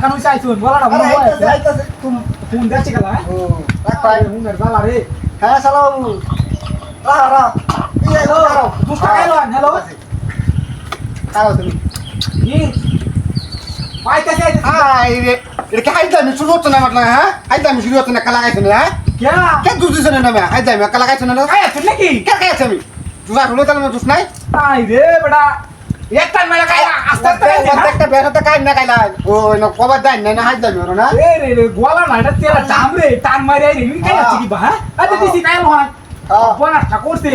কানু চাইছুন বলাটা বলা হয় আইতাছে তুমি ফোন দেখছি গেলা ও রাখ ভাই হুঙ্গার জ্বালা রে হ্যাঁ সালাম রা এই গো দুষ্টা খাইলো হ্যালো কারো তুমি কি পাইতেছে আই রে এটা কি হাইদামি শুরু হচ্ছে না মাতলা হ্যাঁ হাইদামি শুরু হচ্ছে না কালা গাইছে না হ্যাঁ क्या কে দুধ দিছ না আমি হাইদামি কালা গাইছে না काय আছে নাকি কে গাইছে আমি দুধা হলো তাহলে দুধ নাই আই রে বেটা একটা মেলা काय আস্তে আস্তে একটা বেরোতে কাই না কাইলা ও না কবার দেন না হাইদামি ওর না রে রে রে গোলা না এটা তেলা টাম রে টান মারে রে নি काय আছে কি বা হ্যাঁ আতে দিছি काय লোহা বনা ঠাকুরতে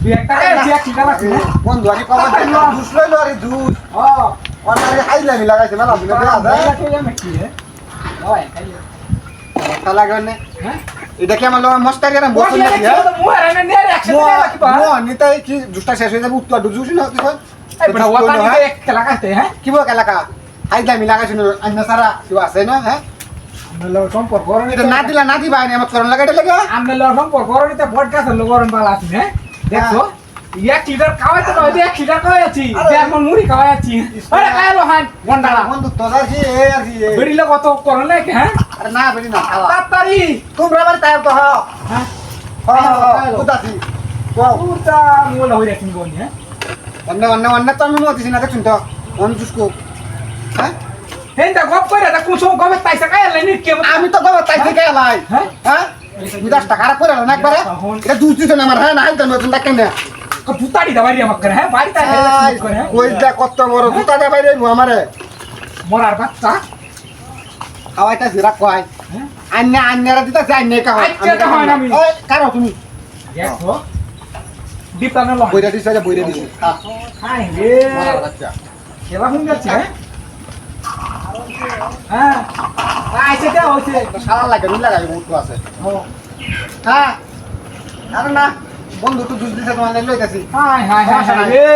তুই একটা काय আছে কি কালা আছে বন্ধু আমি কবার দেন দুধ লইলো আরে দুধ ও অনারে হাইদামি লাগাইছে মেলা দিন কালা গানে হ্যাঁ এটা কি আমার লোক মস্তারি আর বসে না নিতাই কি দুষ্টা শেষ হয়ে যাবে উত্তর দুজুস না কি বল এলাকা হাইদামি লাগাইছিল অন্য সারা কেউ আছে না হ্যাঁ এটা না দিলা না দিবা আমার করন লাগাইতে লাগে দেখছো এক লিটার খাওয়াইতে নয় 1 লিটার খাওয়াইছি যেমন মুড়ি খাওয়াইছি আরে খাইলো হান গন্ডালা বন্ধু তোরা কি এ আর কি বেরিলে কত করন লাগে হ্যাঁ আরে না বেরি না খাওয়া তাড়াতাড়ি তোমরা আবার তাই তো হ্যাঁ হ্যাঁ কোথাছি ওয়াও পুরটা মোলা হই রাখনি বনি হ্যাঁ অন্য তো আমি মতিছি না দেখুন তো অন জুসকো হ্যাঁ হেন্দা গপ করে দা কুছো গবে তাইসা খাইলে নি কে আমি তো গবা তাই থেকে এলাই হ্যাঁ হ্যাঁ 10 টাকা করে না একবারে এটা দুধ দিছ না আমার হ্যাঁ না হাইদামি নতুন দেখেন না জুতাড়ি দাবারি আমাকে হ্যাঁ বাড়িতে করে হ্যাঁ কই দা কত বড় জুতা দে বাইরে আমারে মরার বাচ্চা খাওয়াইতা জিরা কয় হ্যাঁ আন্যারা দিতা যাই নে কাওয়াই আচ্ছা হয় না আমি ওই কারো তুমি দেখো দীপানো লহ বইরা দিছ যা বইরা দিছ খাই রে মারা বাচ্চা কেলা হুন যাচ্ছে হ্যাঁ আইছে দেও হইছে সারা লাগে নি লাগাই বহুত আছে ও হ্যাঁ আর না বন্ধু তো দুধ দিতে তোমার লইতাছি হাই হাই হাই রে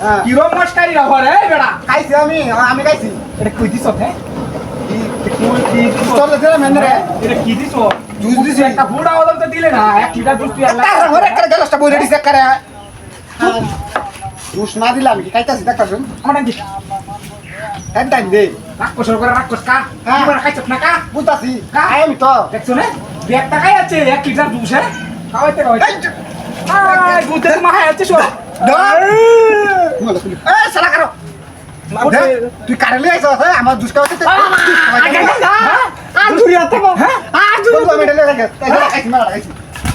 হ্যাঁ কি রকম মস্কারি রাখো রে বেড়া খাইছি আমি খাইছি এটা কই দিছ হে তোর দে মেনে রে এটা কি দিছ জুস দিছি একটা বুড়া ওদম তো দিলে না 1 লিটার দুধ তুই আল্লাহ তার ঘরে একটা গ্লাসটা বইরা দিছে করে জুস না দিলাম কি খাইতাছি দেখতাছেন আমার কি হেড টাইম দে রাক্ষস করে রাক্ষস কা হ্যাঁ। কি বড় খাইছ না কা বুঝতাছি কা? আমি তো দেখছো না 1 টাকাই আছে 1 লিটার দুধ হ্যাঁ খাওয়াইতে খাওয়াইতে আই দুধে তো মাহাই আছে শোন এই সালা করো তুই কারেলে আইছ আমার জুস খাওয়াতে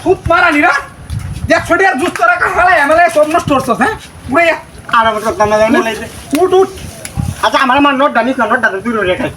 খুব মারানি রা দেখ ছোটি আর জুস তোরা খালাই আমালে সব নষ্ট করছস হ্যাঁ পুরো আর আমার তো কান্না জানা লাইছে উঠ উঠ আচ্ছা আমার নোট দানিস না নোট দানি তুই রেখাই